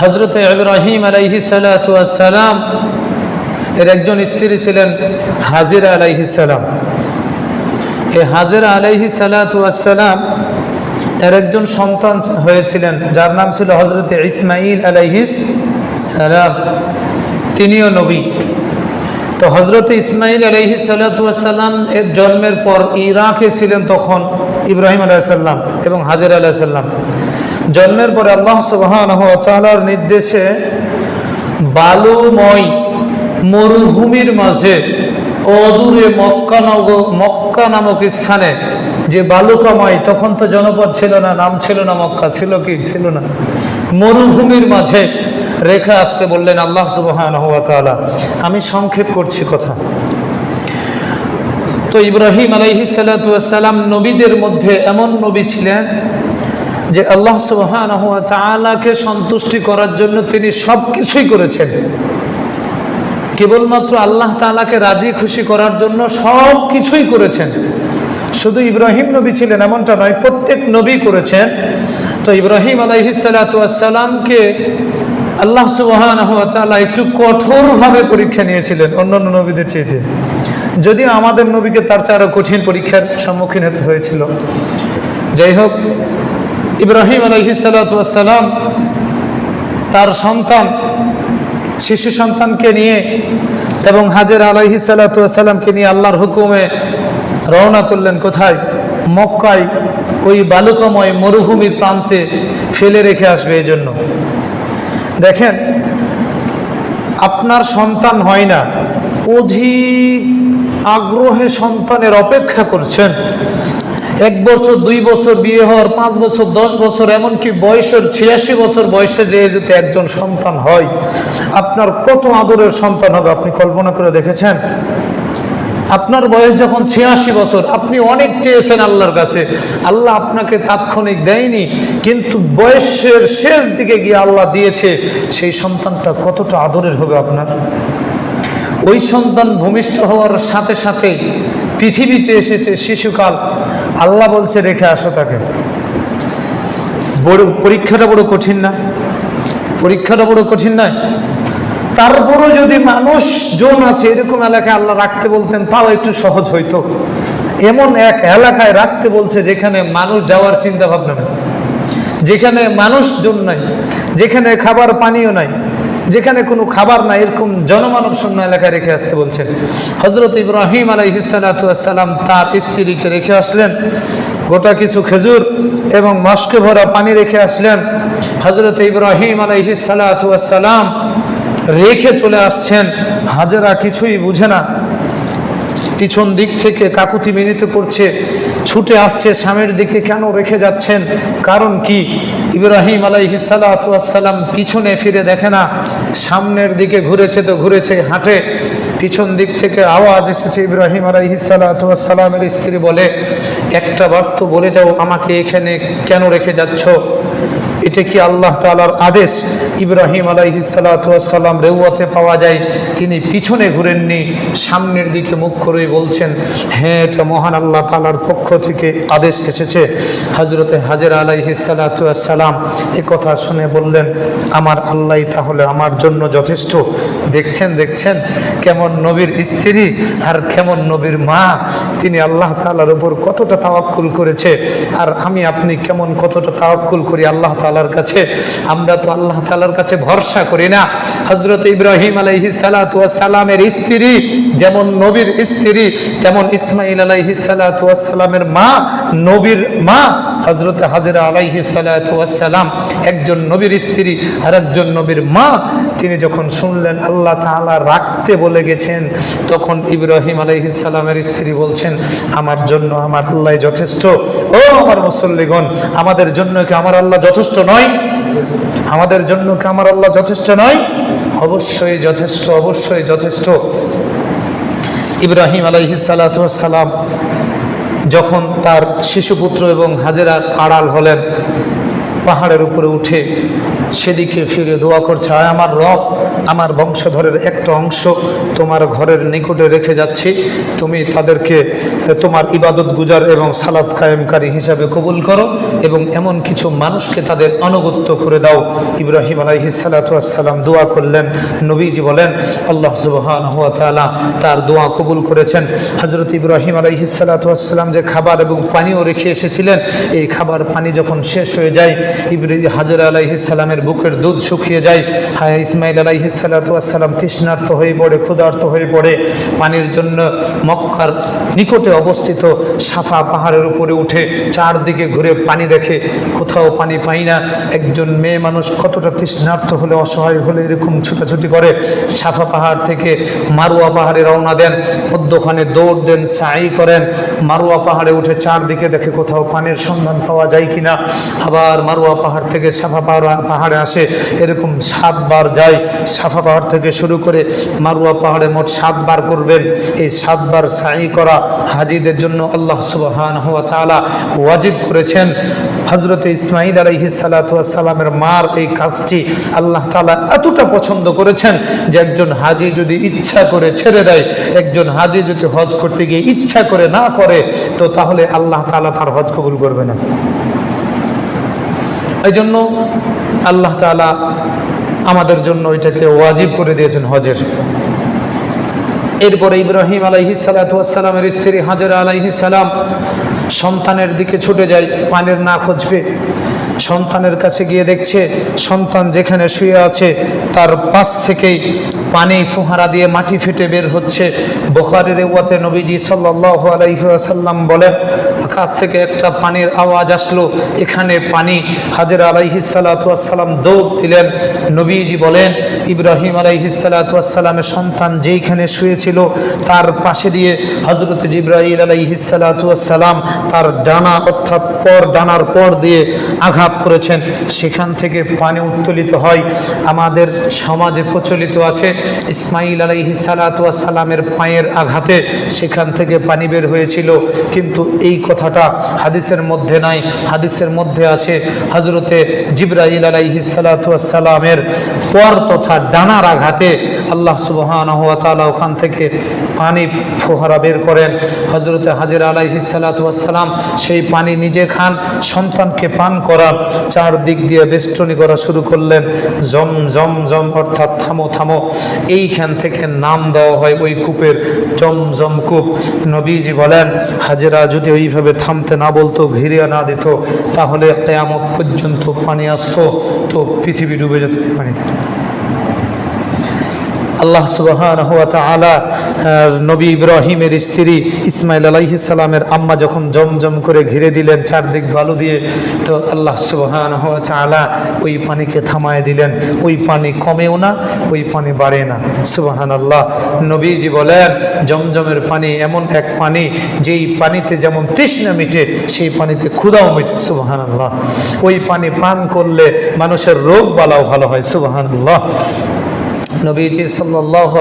হযরত ইব্রাহিম আলাইহিস সালাতু ওয়াস সালাম এর একজন স্ত্রী ছিলেন হাজেরা আলাইহিস সালাম। এই হাজেরা আলাইহিস সালাতু ওয়াস সালাম এর একজন সন্তান হয়েছিলেন যার নাম ছিল হযরত ইসমাঈল আলাইহিস সালাম। তিনিও নবী। তো হযরত ইসমাঈল আলাইহিস সালাতু ওয়াস সালাম এর জন্মের পর ইরাকে ছিলেন তখন ইব্রাহিম আলাইহিস সালাম এবং হাজেরা আলাইহিস সালাম। জন্মের পরে আল্লাহ সুবহানাহু ওয়া তাআলার নির্দেশে বালুময় মরুভূমির মাঝে অদূরে মক্কা নামক স্থানে, যে বালুকাময়, তখন তো জনপদ ছিল না, নাম ছিল না মক্কা, ছিল কি? ছিল না। মরুভূমির মাঝে রেখে আসতে বললেন আল্লাহ সুবহানাহু ওয়া তাআলা। আমি সংক্ষেপ করছি কথা। তো ইব্রাহিম আলাইহিস সালাতু ওয়াস সালাম নবীদের মধ্যে এমন নবী ছিলেন যে আল্লাহ সুবহানাহু ওয়া তাআলাকে সন্তুষ্টি করার জন্য তিনি সব কিছুই করেছেন। কেবলমাত্র আল্লাহ তাআলাকে রাজি খুশি করার জন্য সব কিছুই করেছেন। শুধু ইব্রাহিম নবী ছিলেন এমনটা নয়, প্রত্যেক নবী করেছেন। তো ইব্রাহিম আলাইহিস সালাতু ওয়াস সালামকে আল্লাহ সুবহানাহু ওয়া তাআলা একটু কঠোরভাবে পরীক্ষা নিয়েছিলেন অন্যান্য নবীদের চাইতে, যদিও আমাদের নবীকে তার চেয়ে আরো কঠিন পরীক্ষার সম্মুখীন হতে হয়েছিল। যাই হোক, ইব্রাহিম আলাইহিস সালাতু ওয়াস সালাম তার সন্তান, শিশু সন্তানকে নিয়ে এবং হাজেরা আলাইহিস সালাতু ওয়াস সালামকে নিয়ে আল্লাহর হুকুমে রওনা করলেন। কোথায়? মক্কায়, ওই বালুকাময় মরুভূমির প্রান্তে ফেলে রেখে আসবে এই জন্য। দেখেন, আপনার সন্তান হয় না, অধিক আগ্রহে সন্তানের অপেক্ষা করছেন। 1 বছর 2 বছর বিয়ে হওয়ার, 5 বছর 10 বছর, এমনকি বয়সের 86 বছর বয়সে যে যদি একজন সন্তান হয়, আপনার কত আদরের সন্তান হবে আপনি কল্পনা করে দেখেছেন? আপনার বয়স যখন 86 বছর, আপনি অনেক চেয়েছেন আল্লাহর কাছে, আল্লাহ আপনাকে তাৎক্ষণিক দেয়নি, কিন্তু বয়সের শেষ দিকে গিয়ে আল্লাহ দিয়েছে। সেই সন্তানটা কতটা আদরের হবে আপনার? ওই সন্তান ভূমিষ্ঠ হওয়ার সাথে সাথে পৃথিবীতে এসেছে শিশুকাল, আল্লাহ বলছে রেখে আসো তাকে। পরীক্ষাটা বড় কঠিন না? পরীক্ষাটা বড় কঠিন নয়? তারপরও যদি মানুষজন আছে এরকম এলাকায় আল্লাহ রাখতে বলতেন, তাও একটু সহজ হইতো। এমন এক এলাকায় রাখতে বলছে যেখানে মানুষ যাওয়ার চিন্তা ভাবনা নেই, যেখানে মানুষজন নাই, যেখানে খাবার পানিও নাই, যেখানে কোনো খাবার নাই, এরকম জনমানব শূন্য এলাকায় রেখে আসতে বলছেন। হযরত ইব্রাহিম আলাইহিস সালাতু ওয়াস সালাম তার স্ত্রীকে রেখে আসলেন, গোটা কিছু খেজুর এবং মশকে ভরা পানি রেখে আসলেন। হযরত ইব্রাহিম আলাইহিস সালাতু ওয়াস সালাম রেখে চলে আসছেন। হাজেরা কিছুই বুঝে না, পিছন দিক থেকে কাকুতি মিনতি করছে, ছুটে আসছে স্বামীর দিকে, কেন রেখে যাচ্ছেন, কারণ কি? ইব্রাহিম আলাইহিস সালাতু ওয়াস সালাম পিছনে ফিরে দেখে না, সামনের দিকে ঘুরেছে তো ঘুরেছে, হাঁটে। পিছন দিক থেকে আওয়াজ এসেছে। ইব্রাহিম আলাইহিস সালাতু ওয়াস সালামের স্ত্রী বলে, একটা বার তো বলে যাও আমাকে এখানে কেন রেখে যাচ্ছ? এটা কি আল্লাহ তাআলার আদেশ? ইব্রাহিম আলাইহিস সালাতু ওয়াস সালাম রেওয়াতে পাওয়া যায় তিনি পিছনে ঘুরেননি, সামনের দিকে মুখ করে বলছেন, হ্যাঁ, এটা মহান আল্লাহ তাআলার পক্ষ থেকে আদেশ এসেছে। হযরতে হাজেরা আলাইহিস সালাতু ওয়াস সালাম এই কথা শুনে বললেন, আমার আল্লাহই তাহলে আমার জন্য যথেষ্ট। দেখছেন কেমন নবীর স্ত্রী আর কেমন নবীর মা, তিনি আল্লাহ তাআলার উপর কতটা তাওয়াক্কুল করেছে, আর আমি আপনি কেমন কতটা তাওয়াক্কুল করি আল্লাহ তাআলার কাছে। আমরা তো আল্লাহ তাআলার কাছে ভরসা করি না। হযরত ইব্রাহিম আলাইহিস সালাতু ওয়াস সালামের স্ত্রী যেমন নবীর স্ত্রী, তেমন ইসমাঈল আলাইহিস সালাতু ওয়াস সালামের মা নবীর মা। হযরত হাজেরা আলাইহিস সালাতু ওয়াস সালাম একজন নবীর স্ত্রী আর একজন নবীর মা। তিনি যখন শুনলেন আল্লাহ তাআলা রাখতে বলে গেছেন, তখন ইব্রাহিম আলাইহিস সালামের স্ত্রী বলছেন, আমার জন্য আমার আল্লাহ যথেষ্ট। ও আমার মুসল্লিগণ, আমাদের জন্য কি আমার আল্লাহ যথেষ্ট নয়? আমাদের জন্য কি আমার আল্লাহ যথেষ্ট নয়? অবশ্যই যথেষ্ট, অবশ্যই যথেষ্ট। ইব্রাহিম আলাইহিস সালাতু ওয়াস সালাম যখন তার শিশুপুত্র এবং হাজেরার আড়াল হলেন, পাহাড়ের উপরে উঠে সেদিকে ফিরে দোয়া করছে, আয় আমার রব, আমার বংশধরের একটা অংশ তোমার ঘরের নিকটে রেখে যাচ্ছি, তুমি তাদেরকে তোমার ইবাদত গুজার এবং সালাত কায়েমকারী হিসাবে কবুল করো এবং এমন কিছু মানুষকে তাদের আনুগত্য করে দাও। ইব্রাহিম আলাইহিস সালাতু ওয়াস সালাম দোয়া করলেন। নবীজি বলেন আল্লাহ সুবহানাহু ওয়া তাআলা তার দোয়া কবুল করেছেন। হযরত ইব্রাহিম আলাইহিস সালাতু ওয়াস সালাম যে খাবার এবং পানিও রেখে এসেছিলেন, এই খাবার পানি যখন শেষ হয়ে যায়, হাজরা আলাইহিস সালামের বুকের দুধ শুকিয়ে যায়, ইসমাইল আলাইহিস সালাতু ওয়াস সালাম তৃষ্ণার্ত হয়ে পড়ে, ক্ষুধার্ত হয়ে পড়ে, পানির জন্য মক্কার নিকটে অবস্থিত সাফা পাহাড়ের উপরে উঠে চারদিকে ঘুরে পানি দেখে, কোথাও পানি পাই না। একজন মেয়ে মানুষ কতটা তৃষ্ণার্ত হলে, অসহায় হলে এরকম ছুটাছুটি করে সাফা পাহাড় থেকে মারুয়া পাহাড়ে রওনা দেন, মধ্যখানে দৌড় দেন, সাই করেন, মারুয়া পাহাড়ে উঠে চারদিকে দেখে কোথাও পানির সন্ধান পাওয়া যায় কিনা, আবার মারুয়া পাহাড় থেকে সাফা পাহাড়ে আসে, এরকম 7 বার যায়। সাফা পাহাড় থেকে শুরু করে মারুয়া পাহাড়ে মোট 7 বার করবেন। এই 7 বার সাই করা হাজিদের জন্য আল্লাহ সুবহানাহু ওয়া তাআলা ওয়াজিব করেছেন। হযরত ইসমাঈল আলাইহিস সালাতু ওয়াস সালামের মার এই কাজটি আল্লাহ তাআলা এতটা পছন্দ করেছেন যে একজন হাজি যদি ইচ্ছা করে ছেড়ে দেয়, একজন হাজি যদি হজ করতে গিয়ে ইচ্ছা করে না করে, তো তাহলে আল্লাহ তাআলা তার হজ কবুল করবে না। এই জন্য আল্লাহ তাআলা আমাদের জন্য এটাকে ওয়াজিব করে দিয়েছেন হজের। এরপরে ইব্রাহিম আলাইহিস সালাতু ওয়াস সালামের স্ত্রী হাজরা আলাইহিস সালাম সন্তানের দিকে ছুটে যায় পানির না খুঁজবে। সন্তানের কাছে গিয়ে দেখছে সন্তান যেখানে শুয়ে আছে তার পাশ থেকেই পানি ফোঁহারা দিয়ে মাটি ফেটে বের হচ্ছে। বুখারীর রিওয়ায়াতে নবীজি সাল্লাল্লাহু আলাইহি ওয়াসাল্লাম বলেন, আকাশ থেকে একটা পানির আওয়াজ আসলো, এখানে পানি। হাজরা আলাইহিস সালাতু ওয়াস সালাম দৌড় দিলেন। নবীজি বলেন ইব্রাহিম আলাইহিস সালাতু ওয়াস সালামের সন্তান যেইখানে শুয়েছিল তার পাশে দিয়ে হযরত জিবরাইল আলাইহিস সালাতু ওয়াস সালাম তার ডানা অর্থাৎ ডানার পর দিয়ে আঘাত করেছেন, সেখান থেকে পানি উত্তোলিত হয়। আমাদের সমাজে প্রচলিত আছে ইসমাঈল আলাইহিস সালাতু ওয়াস সালামের পায়ের আঘাতে সেখান থেকে পানি বের হয়েছিল, কিন্তু এই কথাটা হাদিসের মধ্যে নাই। হাদিসের মধ্যে আছে হযরতে জিবরাইল আলাইহিস সালাতু ওয়াস সালামের পর তথা ডানার আঘাতে আল্লাহ সুবহানাহু ওয়া তাআলা ওখান থেকে পানি ফোয়ারা বের করেন। হযরতে হাজরা আলাইহিস সালাতু ওয়াস সালাম সেই পানি নিজে খান, সন্তানকে পান করান, চারদিক দিয়ে বেষ্টনী করা শুরু করলেন, জম জম জম অর্থাৎ থামো থামো। এইখান থেকে নাম দেওয়া হয় ওই কূপের জমজম কূপ। নবীজি বলেন হাজরা যদি ওইভাবে থামতে না বলতো, ঘিরিয়ে না দিত, তাহলে কিয়ামত পর্যন্ত পানি আসতো, তো পৃথিবী ডুবে যেত পানিতে। আল্লাহ সুবহানাহু ওয়া তাআলা নবী ইব্রাহিমের স্ত্রী ইসমাঈল আলাইহিস সালামের আম্মা যখন জমজম করে ঘিরে দিলেন চারদিক বালু দিয়ে, তো আল্লাহ সুবহানাহু ওয়া তাআলা ওই পানিকে থামায় দিলেন। ওই পানি কমেও না, ওই পানি বাড়ে না। সুবহানাল্লাহ। নবীজি বলেন জমজমের পানি এমন এক পানি যেই পানিতে যেমন তৃষ্ণা মিটে, সেই পানিতে ক্ষুধাও মিটে। সুবহানাল্লাহ। ওই পানি পান করলে মানুষের রোগ বালাও ভালো হয়। সুবহানাল্লাহ। নবীজি সাল্লাল্লাহু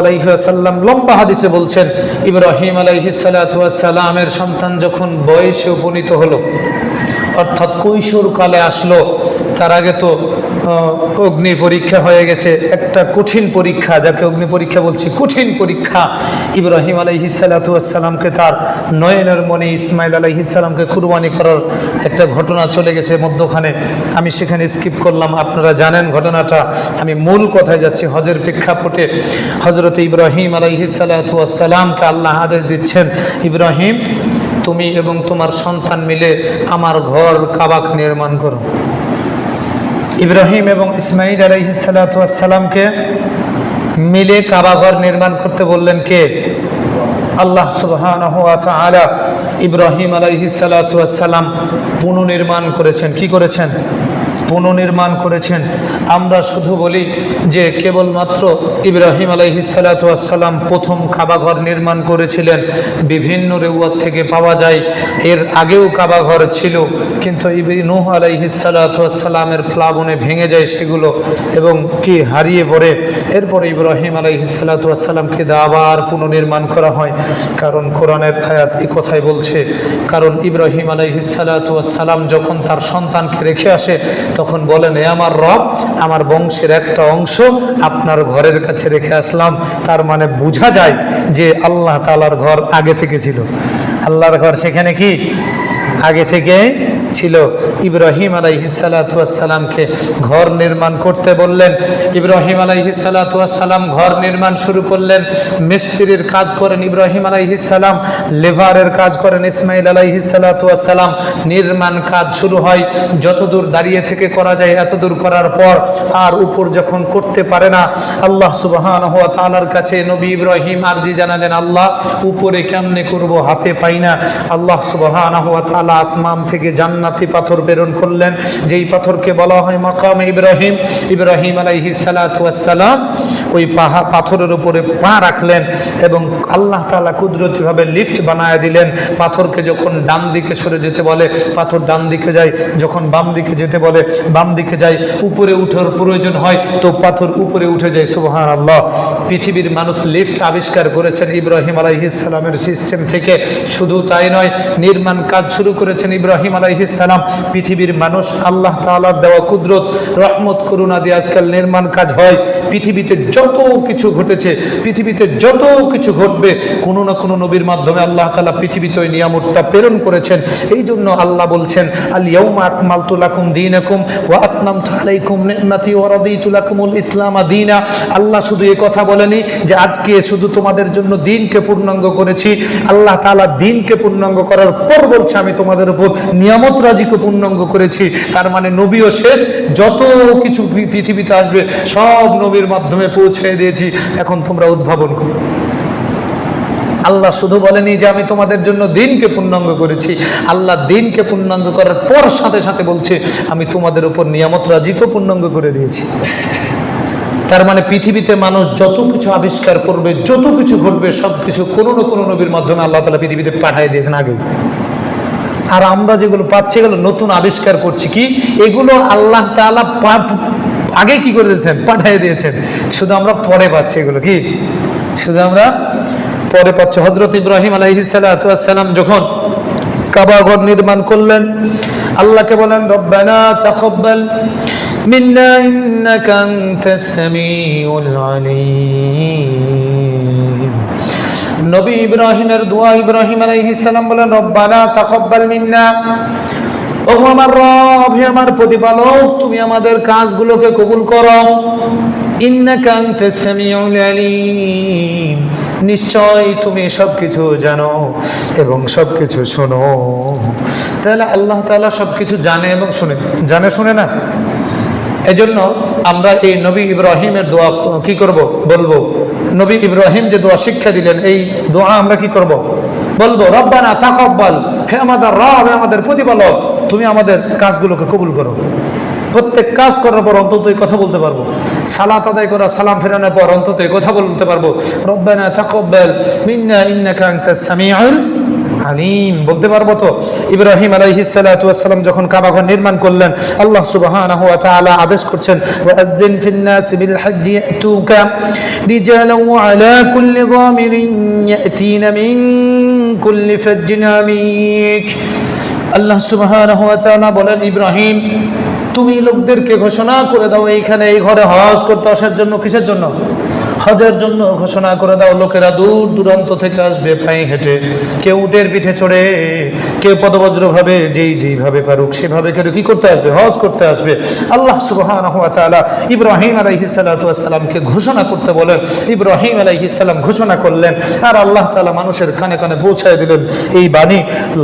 আলাইহি ওয়াসাল্লাম লম্বা হাদিসে বলছেন ইব্রাহিম আলাইহিস সালাতু ওয়াস সালামের সন্তান যখন বয়সে উপনীত হলো, অর্থাৎ কৈশোর কালে আসলো, তার আগে তো অগ্নি পরীক্ষা হয়ে গেছে, একটা কঠিন পরীক্ষা, যাকে অগ্নি পরীক্ষা বলছি, কঠিন পরীক্ষা। ইব্রাহিম আলাইহিস সালাতু ওয়াস সালামকে তার নয়নের মনে ইসমাঈল আলাইহিস সালামকে কুরবানি করার একটা ঘটনা চলে গেছে মধ্যখানে, আমি সেখানে স্কিপ করলাম, আপনারা জানেন ঘটনাটা। আমি মূল কথায় যাচ্ছি। হজের প্রেক্ষাপটে হযরত ইব্রাহিম আলাইহিস সালাতু ওয়াস সালামকে আল্লাহ আদেশ দিচ্ছেন, ইব্রাহিম তুমি এবং তোমার সন্তান মিলে আমার ঘর কাবাকে নির্মাণ করো। ইব্রাহিম এবং ইসমাঈল আলাইহিস সালাতু ওয়াস সালামকে মিলে কাবা ঘর নির্মাণ করতে বললেন কে? আল্লাহ সুবহানাহু ওয়া তাআলা। ইব্রাহিম আলাইহিস সালাতু ওয়াস সালাম পুনর্নির্মাণ করেছেন। কি করেছেন? পুনর্নির্মাণ করেছেন। আমরা শুধু বলি যে কেবলমাত্র ইব্রাহিম আলাইহিস সালাতু ওয়াস সালাম প্রথম কাবাঘর নির্মাণ করেছিলেন, বিভিন্ন রিওয়ায়াত থেকে পাওয়া যায় এর আগেও কাবাঘর ছিল, কিন্তু নূহ আলাইহিস সালাতু ওয়াস সালামের প্লাবনে ভেঙে যায় সেগুলো এবং হারিয়ে পড়ে। এরপরে ইব্রাহিম আলাইহিস সালাতু ওয়াস সালামকে আবার পুনর্নির্মাণ করা হয়। কারণ কোরআনের আয়াত এই কথাই বলছে। কারণ ইব্রাহিম আলাইহিস সালাতু ওয়াস সালাম যখন তার সন্তানকে রেখে আসে তখন বলেন, হে আমার রব, আমার বংশের একটা অংশ আপনার ঘরের কাছে রেখে আসলাম। তার মানে বোঝা যায় যে আল্লাহ তাআলার ঘর আগে থেকে ছিল। আল্লাহর ঘর সেখানে কি আগে থেকে ছিল। ইব্রাহিম আলাইহিস সালাতু ওয়াস সালামকে ঘর নির্মাণ করতে বললেন। ইব্রাহিম আলাইহিস সালাতু ওয়াস সালাম ঘর নির্মাণ শুরু করলেন। মিস্ত্রির কাজ করেন ইব্রাহিম আলাইহিস সালাম, লেভারের কাজ করেন ইসমাইল আলাইহিস সালাতু ওয়াস সালাম। নির্মাণ কাজ শুরু হয়, যতদূর দাঁড়িয়ে থেকে করা যায় এতদূর করার পর আর উপর যখন করতে পারে না, আল্লাহ সুবহানাহু ওয়া তাআলার কাছে নবী ইব্রাহিম আরজি জানালেন, আল্লাহ উপরে কেমনে করব, হাতে পাই না। আল্লাহ সুবহানাহু ওয়া তাআলা আসমান থেকে জান্নাতি পাথর প্রেরণ করলেন, যেই পাথরকে বলা হয় মাকামে ইব্রাহিম। ইব্রাহিম আলাইহিস সালাতু ওয়াস সালাম ওই পাথরের উপরে পা রাখলেন এবং আল্লাহ তাআলা কুদরতিভাবে লিফট বানায় দিলেন। পাথরকে যখন ডান দিকে সরে যেতে বলে পাথর ডান দিকে যায়, যখন বাম দিকে যেতে বলে বাম দিকে যায়। উপরে উঠার প্রয়োজন হয় তো পাথর উপরে উঠে যায়। সুবহানাল্লাহ। পৃথিবীর মানুষ লিফট আবিষ্কার করেছেন ইব্রাহিম আলাইহিস সালামের সিস্টেম থেকে। শুধু তাই নয়, নির্মাণ কাজ শুরু করেছেন ইব্রাহিম আলাইহিস সালাম। পৃথিবীর মানুষ আল্লাহ তাআলার দেওয়া কুদরত, রহমত, করুণা দিয়ে আজকাল নির্মাণ কাজ হয়। পৃথিবীতে যত কিছু ঘটেছে, পৃথিবীতে যত কিছু ঘটবে, কোনো না কোনো নবীর মাধ্যমে আল্লাহ তাআলা পৃথিবীতে ওই নিয়ামতটা প্রেরণ করেছেন। এই জন্য আল্লাহ বলছেন, আল ইয়াউমা আকমালতু লাকুম দীনাকুম ওয়া আতমামতু আলাইকুম নি'মাতি ওয়া রাদিতু লাকুমুল ইসলাম দীনা। আল্লাহ শুধু এই কথা বলেনি যে আজকে শুধু তোমাদের জন্য দিনকে পূর্ণাঙ্গ করেছি। আল্লাহ তাআলা দিনকে পূর্ণাঙ্গ করার পর বলছে আমি তোমাদের উপর নিয়ামত রাজিকে পূর্ণাঙ্গ করেছি। তার মানে নবীও শেষ, যত কিছু পৃথিবীতে আসবে সব নবীর মাধ্যমে পৌঁছে দিয়েছি, এখন তোমরা উদ্ভাবন করো। আল্লাহ শুধু বলেনি যে আমি তোমাদের জন্য দিনকে পূর্ণাঙ্গ করেছি, আল্লাহ দিনকে পূর্ণাঙ্গ করার পর সাথে সাথে বলছে আমি তোমাদের উপর নিয়ামত রাজিকে পূর্ণাঙ্গ করে দিয়েছি। তার মানে পৃথিবীতে মানুষ যত কিছু আবিষ্কার করবে, যত কিছু ঘটবে, সব কিছু কোনো না কোনো নবীর মাধ্যমে আল্লাহ তাআলা পৃথিবীতে পাঠিয়ে দিয়েছেন আগে। আর আমরা যেগুলো পাচ্ছি এগুলো নতুন আবিষ্কার করছি, কি এগুলো আল্লাহ তাআলা আগে কি করে দিয়েছেন, পাঠিয়ে দিয়েছেন, শুধু আমরা পরে পাচ্ছি। এগুলো কি শুধু আমরা পরে পাচ্ছি। হযরত ইব্রাহিম আলাইহিস সালাতু ওয়াস সালাম যখন কাবা ঘর নির্মাণ করলেন, আল্লাহকে বলেন রব্বানা তাকাব্বাল মিন্না ইন্নাকা আনতাস সামিউল আলিম। নবী ইব্রাহিমের দোয়া, ইব্রাহিম আলাইহিস সালাম বলেন রব্বানা তাকাব্বাল মিন্না, ও আমার রব, হে আমার প্রতিপালক, তুমি আমাদের কাজগুলোকে কবুল করো। ইন্নাকা আনতাস সামিউল আলিম, নিশ্চয় তুমি সবকিছু জানো এবং সবকিছু শোনো। তাহলে আল্লাহ তাআলা সবকিছু জানে এবং শুনে, জানে শুনে না। এজন্য আমরা এই নবী ইব্রাহিমের দোয়া কি করব, বলবো। নবী ইব্রাহিম যে দোয়া শিক্ষা দিলেন, এই দোয়া আমরা কি করব, বলবো রব্বানা তাকাব্বাল, হে আমাদের রব, হে আমাদের প্রতিপালক, তুমি আমাদের কাজগুলোকে কবুল করো। প্রত্যেক কাজ করার পর অন্তত এই কথা বলতে পারবো। সালাত আদায় করা, সালাম ফেরানোর পর অন্তত এই কথা বলতে পারবো, রব্বানা তাকাব্বাল মিন্না ইন্নাকা আনতাস সামিউল আলিম, বলতে পারবো তো। ইব্রাহিম আলাইহিস সালাতু ওয়াস সালাম যখন কাবা ঘর নির্মাণ করলেন, আল্লাহ সুবহানাহু ওয়া তাআলা আদেশ করছেন ওয়াআযযিন ফিন নাস বিল হজ্জি ইয়াতুকা রিজালান ওয়া আলা কুল্লি যামিরিন ইয়াতিনা মিন কুল্লি ফাজ্জিন আমিক। আল্লাহ সুবহানাহু ওয়া তাআলা বলেন, ইব্রাহিম তুমি লোকদেরকে ঘোষণা করে দাও এইখানে এই ঘরে হজ করতে আসার জন্য। কিসের জন্য? হজের জন্য ঘোষণা করে দাও। লোকেরা দূর দূরান্ত থেকে আসবে পায়ে হেঁটে, কেউ উটের পিঠে চড়ে, কেউ পদবজ্র ভাবে, যেইভাবে পারুক সেভাবে কেউ কি করতে আসবে, হজ করতে আসবে। আল্লাহ সুবহানাহু ওয়া তাআলা ইব্রাহিম আলাইহিস সালাতু ওয়াস সালামকে ঘোষণা করতে বলেন। ইব্রাহিম আলাইহিস সালাম ঘোষণা করলেন, আর আল্লাহ তাআলা মানুষের কানে কানে পৌঁছায় দিলেন এই বাণী।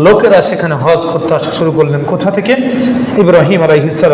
লোকেরা সেখানে হজ করতে আসা শুরু করলেন। কোথা থেকে? ইব্রাহিম আলাইহিস সালাম